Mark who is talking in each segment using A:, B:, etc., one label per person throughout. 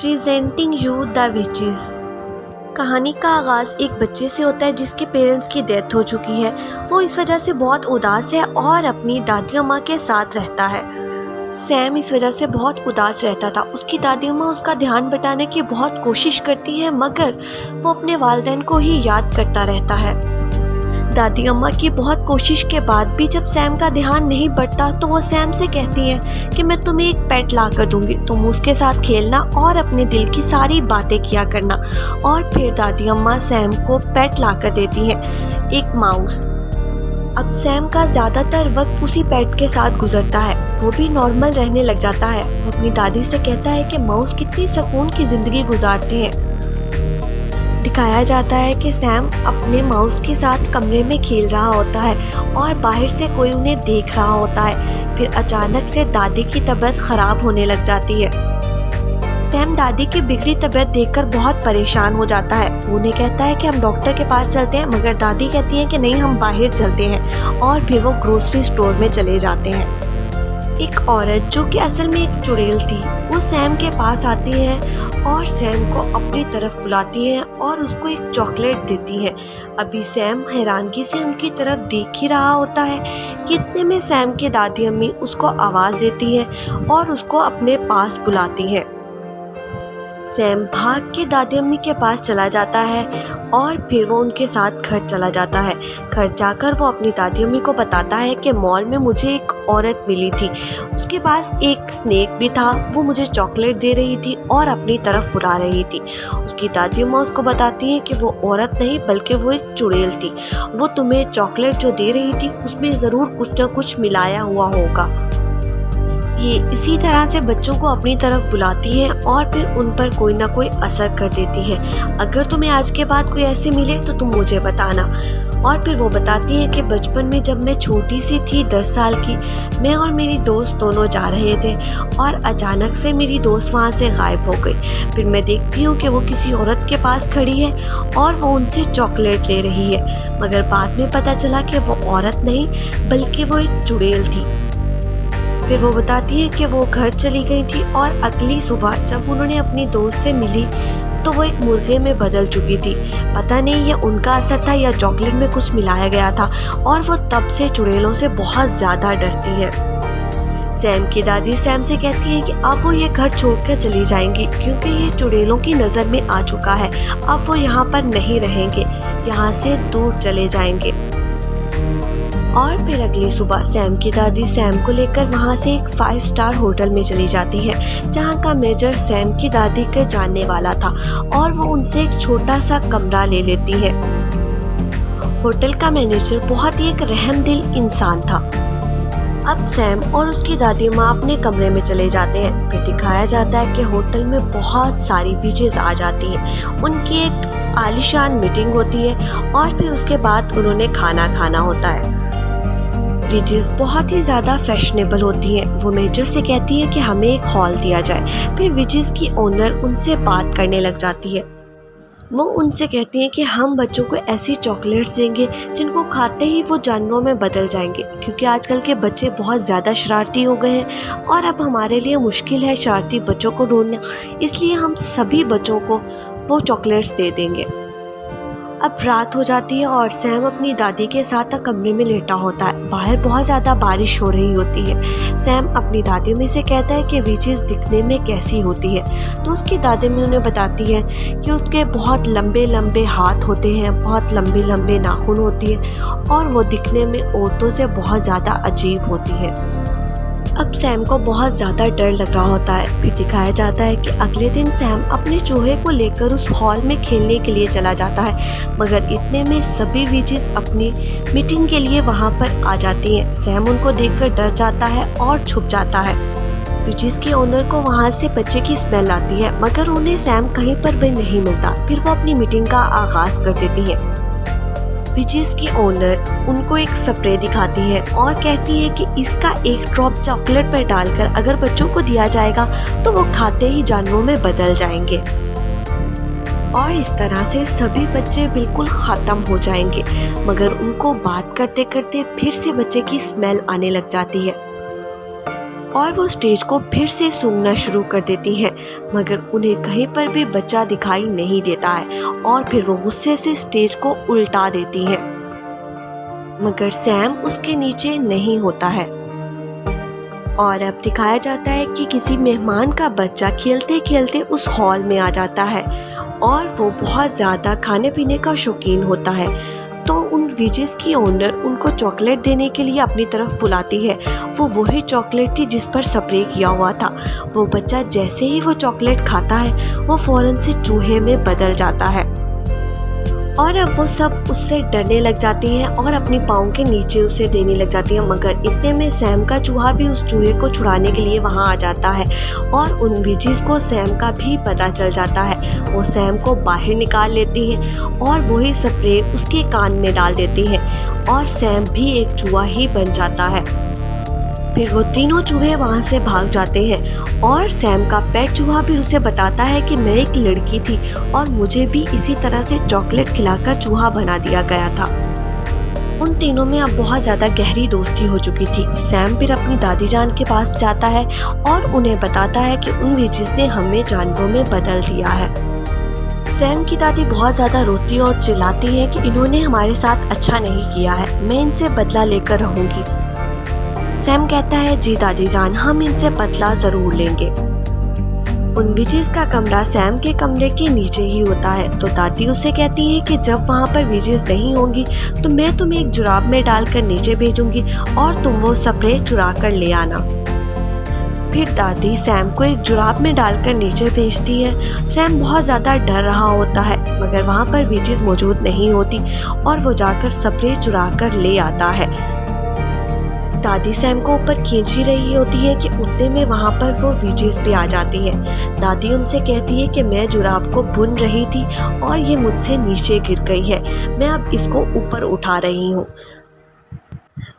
A: Presenting you the witches. कहानी का आगाज़ एक बच्चे से होता है जिसके पेरेंट्स की डेथ हो चुकी है। वो इस वजह से बहुत उदास है और अपनी दादी अम्मा के साथ रहता है। सैम इस वजह से बहुत उदास रहता था। उसकी दादी अम्मा उसका ध्यान बटाने की बहुत कोशिश करती है, मगर वो अपने वालिदैन को ही याद करता रहता है। दादी अम्मा की बहुत कोशिश के बाद भी जब सैम का ध्यान नहीं बढ़ता तो वो सैम से कहती हैं कि मैं तुम्हें एक पेट ला कर दूंगी, तुम उसके साथ खेलना और अपने दिल की सारी बातें किया करना। और फिर दादी अम्मा सैम को पेट ला कर देती हैं, एक माउस। अब सैम का ज़्यादातर वक्त उसी पेट के साथ गुजरता है। वो भी नॉर्मल रहने लग जाता है। वो अपनी दादी से कहता है कि माउस कितनी सुकून की ज़िंदगी गुजारते हैं। दिखाया जाता है कि सैम अपने माउस के साथ कमरे में खेल रहा होता है और बाहर से कोई उन्हें देख रहा होता है। फिर अचानक से दादी की तबीयत ख़राब होने लग जाती है। सैम दादी की बिगड़ी तबीयत देखकर बहुत परेशान हो जाता है। वो उन्हें कहता है कि हम डॉक्टर के पास चलते हैं, मगर दादी कहती हैं कि नहीं, हम बाहर चलते हैं। और फिर वो ग्रोसरी स्टोर में चले जाते हैं। एक औरत जो कि असल में एक चुड़ैल थी, वो सैम के पास आती है और सैम को अपनी तरफ बुलाती है और उसको एक चॉकलेट देती है। अभी सैम हैरानगी से उनकी तरफ देख ही रहा होता है कि इतने में सैम की दादी अम्मी उसको आवाज़ देती है और उसको अपने पास बुलाती है। सैम भाग के दादी अम्मी के पास चला जाता है और फिर वो उनके साथ घर चला जाता है। घर जाकर वो अपनी दादी अम्मी को बताता है कि मॉल में मुझे एक औरत मिली थी, उसके पास एक स्नेक भी था, वो मुझे चॉकलेट दे रही थी और अपनी तरफ बुला रही थी। उसकी दादी अम्मा उसको बताती हैं कि वो औरत नहीं बल्कि वो एक चुड़ैल थी। वो तुम्हें चॉकलेट जो दे रही थी उसमें ज़रूर कुछ ना कुछ मिलाया हुआ होगा। ये इसी तरह से बच्चों को अपनी तरफ बुलाती है और फिर उन पर कोई ना कोई असर कर देती है। अगर तुम्हें आज के बाद कोई ऐसे मिले तो तुम मुझे बताना। और फिर वो बताती है कि बचपन में जब मैं छोटी सी थी, 10 साल की, मैं और मेरी दोस्त दोनों जा रहे थे और अचानक से मेरी दोस्त वहाँ से गायब हो गई। फिर मैं देखती हूँ कि वो किसी औरत के पास खड़ी है और वो उनसे चॉकलेट ले रही है, मगर बाद में पता चला कि वो औरत नहीं बल्कि वो एक चुड़ैल थी। फिर वो बताती है कि वो घर चली गई थी और अगली सुबह जब उन्होंने अपनी दोस्त से मिली तो वो एक मुर्गे में बदल चुकी थी। पता नहीं ये उनका असर था या चॉकलेट में कुछ मिलाया गया था, और वो तब से चुड़ैलों से बहुत ज़्यादा डरती है। सैम की दादी सैम से कहती है कि अब वो ये घर छोड़कर चली जाएंगी क्योंकि ये चुड़ैलों की नज़र में आ चुका है। अब वो यहाँ पर नहीं रहेंगे, यहाँ से दूर चले जाएंगे। और फिर अगली सुबह सैम की दादी सैम को लेकर वहाँ से एक 5 स्टार होटल में चली जाती है, जहाँ का मैनेजर सैम की दादी के जानने वाला था और वो उनसे एक छोटा सा कमरा ले लेती है। होटल का मैनेजर बहुत ही एक रहमदिल इंसान था। अब सैम और उसकी दादी माँ अपने कमरे में चले जाते हैं। फिर दिखाया जाता है कि होटल में बहुत सारी विचेस आ जाती हैं। उनकी एक आलीशान मीटिंग होती है और फिर उसके बाद उन्होंने खाना खाना होता है। विचेस बहुत ही ज़्यादा फैशनेबल होती हैं। वो मेजर से कहती है कि हमें एक हॉल दिया जाए। फिर विचेस की ओनर उनसे बात करने लग जाती है। वो उनसे कहती हैं कि हम बच्चों को ऐसी चॉकलेट्स देंगे जिनको खाते ही वो जानवरों में बदल जाएंगे, क्योंकि आजकल के बच्चे बहुत ज़्यादा शरारती हो गए हैं और अब हमारे लिए मुश्किल है शरारती बच्चों को ढूंढना, इसलिए हम सभी बच्चों को वो चॉकलेट्स दे देंगे। अब रात हो जाती है और सैम अपनी दादी के साथ कमरे में लेटा होता है। बाहर बहुत ज़्यादा बारिश हो रही होती है। सैम अपनी दादी में से कहता है कि विचेस दिखने में कैसी होती है, तो उसकी दादी में उन्हें बताती है कि उसके बहुत लंबे लंबे हाथ होते हैं, बहुत लंबे लंबे नाखून होती है और वो दिखने में औरतों से बहुत ज़्यादा अजीब होती है। अब सैम को बहुत ज़्यादा डर लग रहा होता है। फिर दिखाया जाता है कि अगले दिन सैम अपने चूहे को लेकर उस हॉल में खेलने के लिए चला जाता है, मगर इतने में सभी विचेस अपनी मीटिंग के लिए वहां पर आ जाती हैं। सैम उनको देखकर डर जाता है और छुप जाता है। विचेस के ओनर को वहां से बच्चे की स्मेल आती है, मगर उन्हें सैम कहीं पर भी नहीं मिलता। फिर वो अपनी मीटिंग का आगाज़ कर देती है। विचेस की ओनर उनको एक स्प्रे दिखाती है और कहती है कि इसका एक ड्रॉप चॉकलेट पर डालकर अगर बच्चों को दिया जाएगा तो वो खाते ही जानवरों में बदल जाएंगे और इस तरह से सभी बच्चे बिल्कुल ख़त्म हो जाएंगे। मगर उनको बात करते करते फिर से बच्चे की स्मेल आने लग जाती है और वो स्टेज को फिर से सूंघना शुरू कर देती हैं, मगर उन्हें कहीं पर भी बच्चा दिखाई नहीं देता है और फिर वो गुस्से से स्टेज को उल्टा देती हैं, मगर सैम उसके नीचे नहीं होता है। और अब दिखाया जाता है कि किसी मेहमान का बच्चा खेलते खेलते उस हॉल में आ जाता है और वो बहुत ज़्यादा खाने पीने का शौकीन होता है। तो उन विजेस की ओनर उनको चॉकलेट देने के लिए अपनी तरफ बुलाती है। वो वही चॉकलेट थी जिस पर स्प्रे किया हुआ था। वो बच्चा जैसे ही वो चॉकलेट खाता है वो फ़ौरन से चूहे में बदल जाता है और अब वो सब उससे डरने लग जाती हैं और अपनी पाँव के नीचे उसे देने लग जाती हैं, मगर इतने में सैम का चूहा भी उस चूहे को छुड़ाने के लिए वहाँ आ जाता है और उन विजीज को सैम का भी पता चल जाता है। वो सैम को बाहर निकाल लेती हैं और वही स्प्रे उसके कान में डाल देती हैं और सैम भी एक चूहा ही बन जाता है। फिर वो तीनों चूहे वहाँ से भाग जाते हैं और सैम का पेट चूहा भी उसे बताता है कि मैं एक लड़की थी और मुझे भी इसी तरह से चॉकलेट खिलाकर चूहा बना दिया गया था। उन तीनों में अब बहुत ज़्यादा गहरी दोस्ती हो चुकी थी। सैम फिर अपनी दादी जान के पास जाता है और उन्हें बताता है कि उन विजिस ने हमें जानवरों में बदल दिया है। सैम की दादी बहुत ज़्यादा रोती और चिल्लाती है कि इन्होंने हमारे साथ अच्छा नहीं किया है, मैं इनसे बदला लेकर रहूँगी। सैम कहता है जी दादी जान, हम इनसे बदला ज़रूर लेंगे। उन विजेस का कमरा सैम के कमरे के नीचे ही होता है, तो दादी उसे कहती है कि जब वहाँ पर विजेस नहीं होंगी तो मैं तुम्हें एक जुराब में डालकर नीचे भेजूंगी और तुम वो स्प्रे चुरा कर ले आना। फिर दादी सैम को एक जुराब में डालकर नीचे भेजती है। सैम बहुत ज़्यादा डर रहा होता है, मगर वहाँ पर विजेस मौजूद नहीं होती और वो जाकर स्प्रे चुरा कर ले आता है। दादी सैम को ऊपर खींच ही रही होती है कि उतने में वहाँ पर वो विजेस पे आ जाती है। दादी उनसे कहती है कि मैं जुराब को बुन रही थी और ये मुझसे नीचे गिर गई है, मैं अब इसको ऊपर उठा रही हूँ।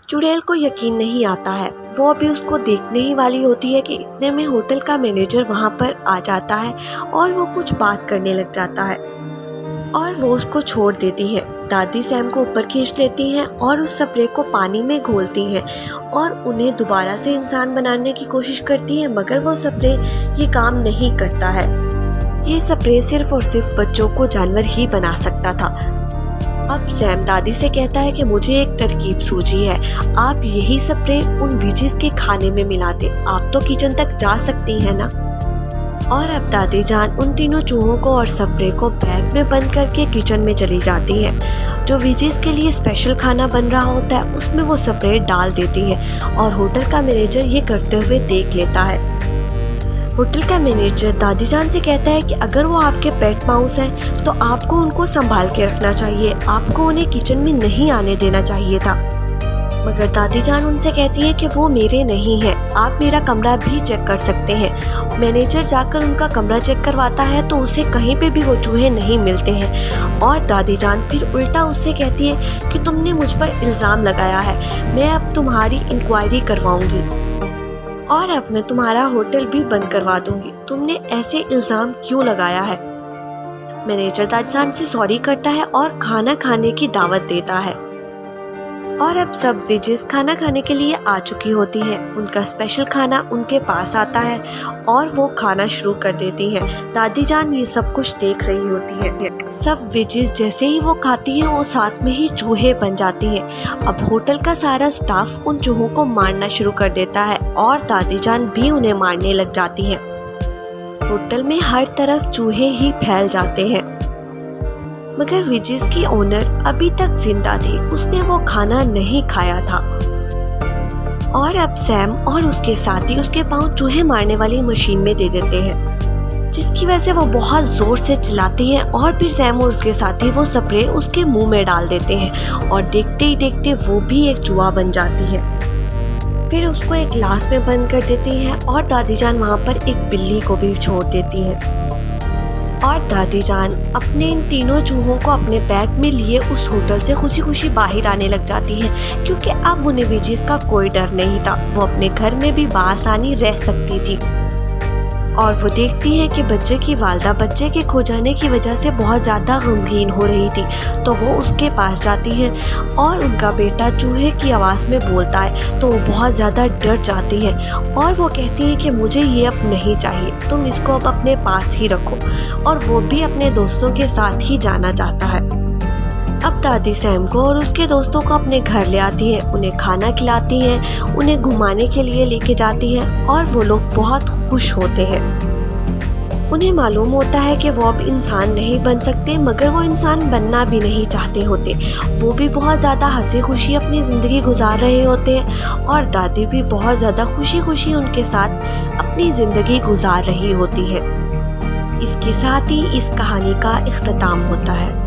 A: चुड़ैल को यकीन नहीं आता है, वो अभी उसको देखने ही वाली होती है कि इतने में होटल का मैनेजर वहाँ पर आ जाता है और वो कुछ बात करने लग जाता है और वो उसको छोड़ देती है। दादी सैम को ऊपर खींच लेती हैं और उस स्प्रे को पानी में घोलती हैं और उन्हें दोबारा से इंसान बनाने की कोशिश करती है, मगर वो स्प्रे ये काम नहीं करता है। ये स्प्रे सिर्फ और सिर्फ बच्चों को जानवर ही बना सकता था। अब सैम दादी से कहता है कि मुझे एक तरकीब सूझी है, आप यही स्प्रे उन विजिस के खाने में मिला दे, आप तो किचन तक जा सकती हैं ना। और अब दादी जान उन तीनों चूहों को और स्प्रे को बैग में बंद करके किचन में चली जाती है। जो विजिस के लिए स्पेशल खाना बन रहा होता है उसमें वो स्प्रे डाल देती है और होटल का मैनेजर ये करते हुए देख लेता है। होटल का मैनेजर दादी जान से कहता है कि अगर वो आपके पेट माउस हैं तो आपको उनको संभाल के रखना चाहिए, आपको उन्हें किचन में नहीं आने देना चाहिए था। मगर दादी जान उनसे कहती है कि वो मेरे नहीं हैं, आप मेरा कमरा भी चेक कर सकते हैं। मैनेजर जाकर उनका कमरा चेक करवाता है तो उसे कहीं पे भी वो चूहे नहीं मिलते हैं और दादी जान फिर उल्टा उससे कहती है कि तुमने मुझ पर इल्ज़ाम लगाया है, मैं अब तुम्हारी इंक्वायरी करवाऊंगी और अब मैं तुम्हारा होटल भी बंद करवा दूंगी, तुमने ऐसे इल्ज़ाम क्यों लगाया है। मैनेजर दादी जान से सॉरी करता है और खाना खाने की दावत देता है और अब सब विजिस खाना खाने के लिए आ चुकी होती हैं। उनका स्पेशल खाना उनके पास आता है और वो खाना शुरू कर देती हैं। दादी जान ये सब कुछ देख रही होती है। सब विजिस जैसे ही वो खाती हैं वो साथ में ही चूहे बन जाती हैं। अब होटल का सारा स्टाफ उन चूहों को मारना शुरू कर देता है और दादी जान भी उन्हें मारने लग जाती हैं। होटल में हर तरफ चूहे ही फैल जाते हैं, मगर विजिस की ओनर अभी तक जिंदा थी, उसने वो खाना नहीं खाया था। और अब सैम और उसके साथी उसके पाँव चूहे मारने वाली मशीन में दे देते हैं, जिसकी वजह से वो बहुत जोर से चिल्लाती है और फिर सैम और उसके साथी वो स्प्रे उसके मुंह में डाल देते हैं और देखते ही देखते वो भी एक चूहा बन जाती है। फिर उसको एक ग्लास में बंद कर देती है और दादी जान वहाँ पर एक बिल्ली को भी छोड़ देती है और दादी जान अपने इन तीनों चूहों को अपने बैग में लिए उस होटल से खुशी खुशी बाहर आने लग जाती है, क्योंकि अब उन्हें विजिस का कोई डर नहीं था, वो अपने घर में भी बासानी रह सकती थी। और वो देखती है कि बच्चे की वालदा बच्चे के खो जाने की वजह से बहुत ज़्यादा गमगीन हो रही थी। तो वो उसके पास जाती है और उनका बेटा चूहे की आवाज़ में बोलता है तो वो बहुत ज़्यादा डर जाती है और वो कहती है कि मुझे ये अब नहीं चाहिए, तुम इसको अब अपने पास ही रखो। और वो भी अपने दोस्तों के साथ ही जाना चाहता है। अब दादी सैम को और उसके दोस्तों को अपने घर ले आती है, उन्हें खाना खिलाती है, उन्हें घुमाने के लिए लेके जाती है और वो लोग बहुत खुश होते हैं। उन्हें मालूम होता है कि वो अब इंसान नहीं बन सकते, मगर वो इंसान बनना भी नहीं चाहते होते। वो भी बहुत ज़्यादा हंसी खुशी अपनी ज़िंदगी गुजार रहे होते हैं और दादी भी बहुत ज़्यादा खुशी खुशी उनके साथ अपनी ज़िंदगी गुजार रही होती है। इसके साथ ही इस कहानी का इख्तिताम होता है।